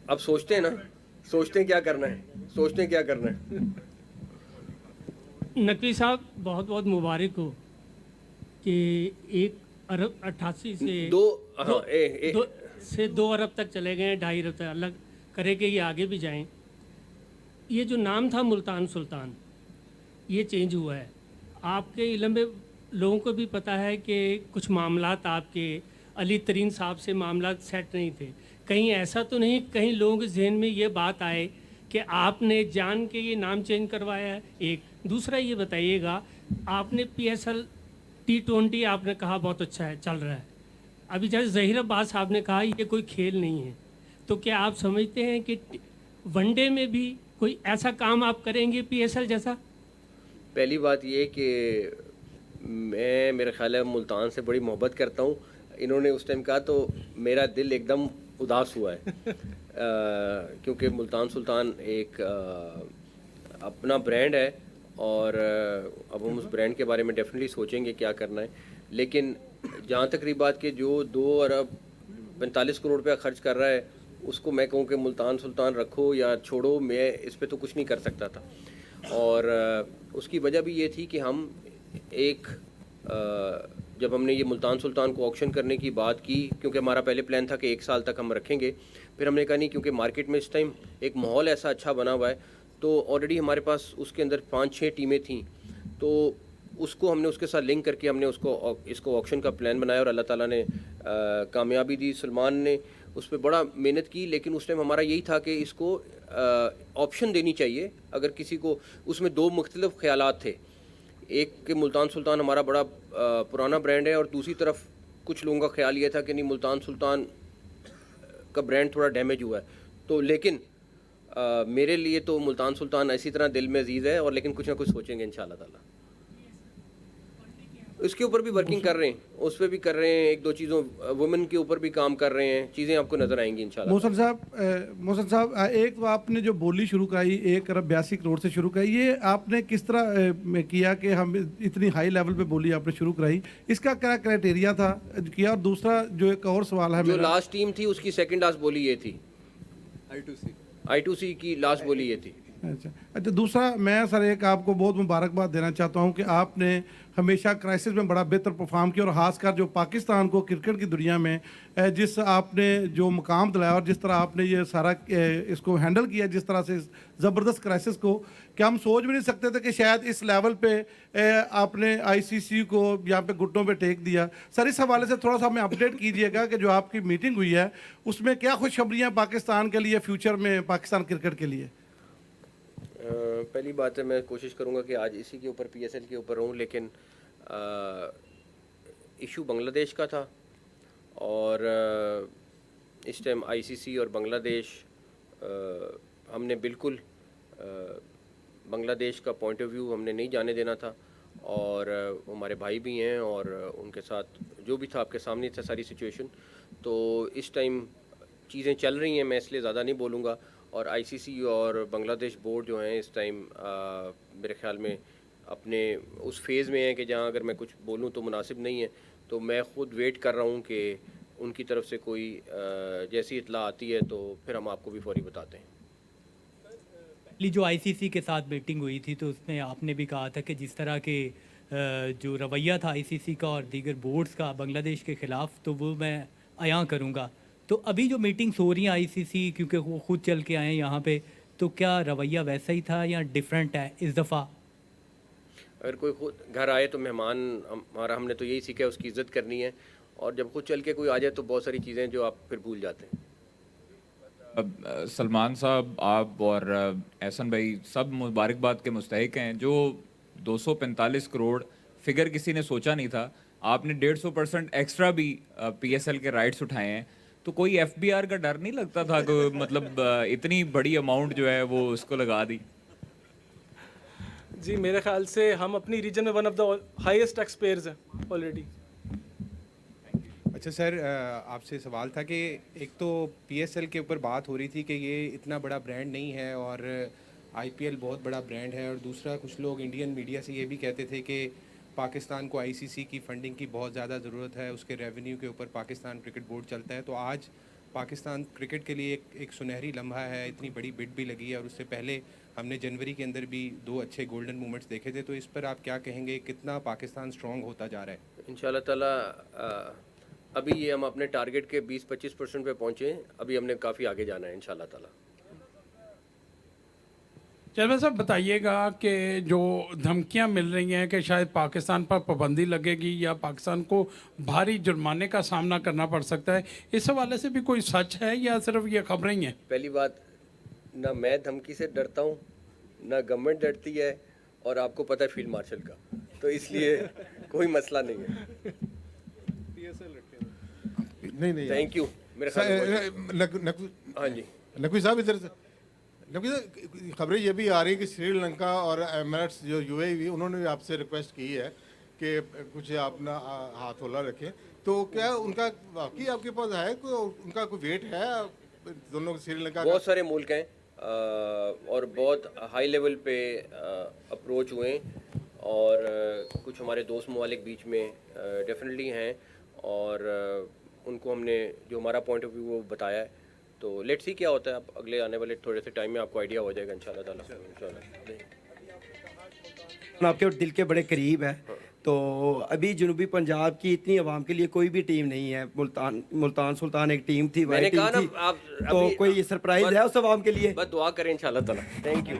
अब सोचते हैं ना, सोचते हैं क्या करना है, सोचते हैं क्या करना है। नकवी साहब बहुत बहुत मुबारक हो कि 1 अरब 88 से दो दो, हाँ ए, दो से 2 अरब तक चले गए, 2.5 अरब तक, अल्लाह करे कि ये आगे भी जाएं। ये जो नाम था मुल्तान सुल्तान, ये चेंज हुआ है। आपके इल्म में लोगों को भी पता है कि कुछ मामलात आपके अली तरीन साहब से मामलात सेट नहीं थे। कहीं ऐसा तो नहीं, कहीं लोगों के जहन में ये बात आए कि आपने जान के ये नाम चेंज करवाया है? एक दूसरा ये बताइएगा, आपने PSL T20 आपने कहा बहुत अच्छा है, चल रहा है। अभी जैसे ज़हीर अब्बास साहब ने कहा ये कोई खेल नहीं है, तो क्या आप समझते हैं कि वनडे में भी कोई ऐसा काम आप करेंगे PSL जैसा? पहली बात ये कि मैं, मेरा ख्याल है, मुल्तान से बड़ी मोहब्बत करता हूँ। इन्होंने उस टाइम कहा तो मेरा दिल एकदम उदास हुआ है क्योंकि मुल्तान सुल्तान एक अपना ब्रांड है और अब हम उस ब्रांड के बारे में डेफिनेटली सोचेंगे क्या करना है। लेकिन जहाँ तक रही बात कि जो 2 अरब 45 करोड़ रुपया खर्च कर रहा है, उसको मैं कहूँ कि मुल्तान सुल्तान रखो या छोड़ो, मैं इस पे तो कुछ नहीं कर सकता था। और उसकी वजह भी ये थी कि हम एक जब हमने ये मुल्तान सुल्तान को ऑक्शन करने की बात की, क्योंकि हमारा पहले प्लान था कि 1 साल तक हम रखेंगे, फिर हमने कहा नहीं, क्योंकि मार्केट में इस टाइम एक माहौल ऐसा अच्छा बना हुआ है, तो ऑलरेडी हमारे पास उसके अंदर 5-6 टीमें थीं, तो उसको हमने उसके साथ लिंक करके हमने इसको ऑक्शन का प्लान बनाया और अल्लाह ताला ने कामयाबी दी। सलमान ने उस पर बड़ा मेहनत की, लेकिन उस टाइम हमारा यही था कि इसको ऑप्शन देनी चाहिए अगर किसी को। उसमें 2 मुख्तलिफ ख्यालात थे, एक कि मुल्तान सुल्तान हमारा बड़ा पुराना ब्रांड है, और दूसरी तरफ कुछ लोगों का ख्याल ये था कि नहीं, मुल्तान सुल्तान का ब्रांड थोड़ा डैमेज हुआ है। तो लेकिन मेरे लिए तो मुल्तान सुल्तान इसी तरह दिल में अजीज़ है, और लेकिन कुछ ना कुछ सोचेंगे इंशाल्लाह ताला। इसके ऊपर भी वर्किंग कर रहे हैं, उस पर भी कर रहे हैं, 1-2 चीज़ों वुमेन के ऊपर भी काम कर रहे हैं, चीज़ें आपको नज़र आएंगी इंशाल्लाह। मोहसन साहब, एक तो आपने जो बोली शुरू कराई 1 अरब 82 करोड़ से शुरू कराई, ये आपने किस तरह में किया कि हम इतनी हाई लेवल पे बोली आपने शुरू कराई? इसका क्या क्राइटेरिया था किया? और दूसरा जो एक और सवाल है जो मेरा, लास्ट टीम थी उसकी सेकंड लास्ट बोली ये थी, I2C की लास्ट बोली ये थी। अच्छा, दूसरा मैं सर एक आपको बहुत मुबारकबाद देना चाहता हूं कि आपने हमेशा क्राइसिस में बड़ा बेहतर परफॉर्म किया, और ख़ासकर जो पाकिस्तान को क्रिकेट की दुनिया में जिस आपने जो मुकाम दिलाया और जिस तरह आपने ये सारा इसको हैंडल किया, जिस तरह से ज़बरदस्त क्राइसिस को, कि हम सोच भी नहीं सकते थे कि शायद इस लेवल पे आपने ICC को यहाँ पे घुटनों पे टेक दिया। सर, इस हवाले से थोड़ा सा हमें अपडेट कीजिएगा कि जो आपकी मीटिंग हुई है उसमें क्या खुशखबरियाँ पाकिस्तान के लिए, फ्यूचर में पाकिस्तान क्रिकेट के लिए? पहली बात है, मैं कोशिश करूंगा कि आज इसी के ऊपर PSL के ऊपर रहूं, लेकिन इशू बांग्लादेश का था, और इस टाइम ICC और बांग्लादेश, हमने बिल्कुल बांग्लादेश का पॉइंट ऑफ व्यू हमने नहीं जाने देना था, और हमारे भाई भी हैं, और उनके साथ जो भी था आपके सामने था सारी सिचुएशन। तो इस टाइम चीज़ें चल रही हैं, मैं इसलिए ज़्यादा नहीं बोलूँगा। और ICC और बांग्लादेश बोर्ड जो हैं इस टाइम मेरे ख्याल में अपने उस फेज़ में है कि जहाँ अगर मैं कुछ बोलूँ तो मुनासिब नहीं है, तो मैं ख़ुद वेट कर रहा हूँ कि उनकी तरफ से कोई जैसी इत्तला आती है तो फिर हम आपको भी फौरी बताते हैं। पहली जो ICC के साथ मीटिंग हुई थी तो उसमें आपने भी कहा था कि जिस तरह के जो रवैया था ICC का और दीगर बोर्ड्स का बांग्लादेश के ख़िलाफ़, तो वो मैं अयां करूँगा। तो अभी जो मीटिंग्स हो रही हैं ICC, क्योंकि वो खुद चल के आए हैं यहाँ पे, तो क्या रवैया वैसा ही था या डिफरेंट है इस दफ़ा? अगर कोई खुद घर आए तो मेहमान हमारा, हमने तो यही सीखा है उसकी इज़्ज़त करनी है, और जब खुद चल के कोई आ जाए तो बहुत सारी चीज़ें जो आप फिर भूल जाते हैं। सलमान साहब, आप और एहसन भाई सब मुबारकबाद के मुस्तहिक हैं। जो 245 करोड़ फिगर किसी ने सोचा नहीं था, आपने 150% एक्स्ट्रा भी PSL के राइट्स उठाए हैं, तो कोई FBR का डर नहीं लगता था कि मतलब इतनी बड़ी अमाउंट जो है वो उसको लगा दी? जी, मेरे ख्याल से हम अपनी रीजन में one of the highest tax payers हैं ऑलरेडी। अच्छा सर, आपसे सवाल था कि एक तो PSL के ऊपर बात हो रही थी कि ये इतना बड़ा ब्रांड नहीं है और IPL बहुत बड़ा ब्रांड है, और दूसरा कुछ लोग इंडियन मीडिया से ये भी कहते थे कि पाकिस्तान को आईसीसी की फंडिंग की बहुत ज़्यादा ज़रूरत है, उसके रेवेन्यू के ऊपर पाकिस्तान क्रिकेट बोर्ड चलता है, तो आज पाकिस्तान क्रिकेट के लिए एक सुनहरी लम्हा है, इतनी बड़ी बिड भी लगी है और उससे पहले हमने जनवरी के अंदर भी 2 अच्छे गोल्डन मोमेंट्स देखे थे, तो इस पर आप क्या कहेंगे, कितना पाकिस्तान स्ट्रॉन्ग होता जा रहा है? इंशाल्लाह ताला अभी ये हम अपने टारगेट के 20-25% पे पहुँचे हैं, अभी हमने काफ़ी आगे जाना है इंशाल्लाह ताला। चेयरमैन साहब बताइएगा कि जो धमकियां मिल रही हैं कि शायद पाकिस्तान पर पाबंदी लगेगी या पाकिस्तान को भारी जुर्माने का सामना करना पड़ सकता है, इस हवाले से भी कोई सच है या सिर्फ ये खबरें ही हैं? पहली बात, ना मैं धमकी से डरता हूँ, ना गवर्नमेंट डरती है, और आपको पता है फील्ड मार्शल का, तो इसलिए कोई मसला नहीं है। नहीं थैंक यू। मेरे ख्याल हाँ जी, नकवी साहब इधर से। नकवी साहब, खबरें ये भी आ रही है कि श्रीलंका और एमिरेट्स जो यूएई, उन्होंने भी आपसे रिक्वेस्ट की है कि कुछ अपना हाथ होला रखें, तो क्या उनका वाकई आपके पास है, उनका कोई वेट है दोनों श्रीलंका? बहुत सारे मुल्क हैं और बहुत हाई लेवल पे अप्रोच हुए हैं, और कुछ हमारे दोस्त ममालिक बीच में डेफिनेटली हैं, और उनको हमने जो हमारा पॉइंट ऑफ व्यू वो बताया है, तो लेट्स सी क्या होता है। अब अगले आने वाले थोड़े से टाइम में आपको आइडिया हो जाएगा इंशाल्लाह ताला। इंशाल्लाह आपके दिल के बड़े करीब है, तो अभी जनूबी पंजाब की इतनी आवाम के लिए कोई भी टीम नहीं है। मुल्तान सुल्तान एक टीम थी, मैंने टीम कहा ना थी, आप तो कोई सरप्राइज है उस आवाम के लिए? बस दुआ करें इंशाल्लाह ताला। Thank you.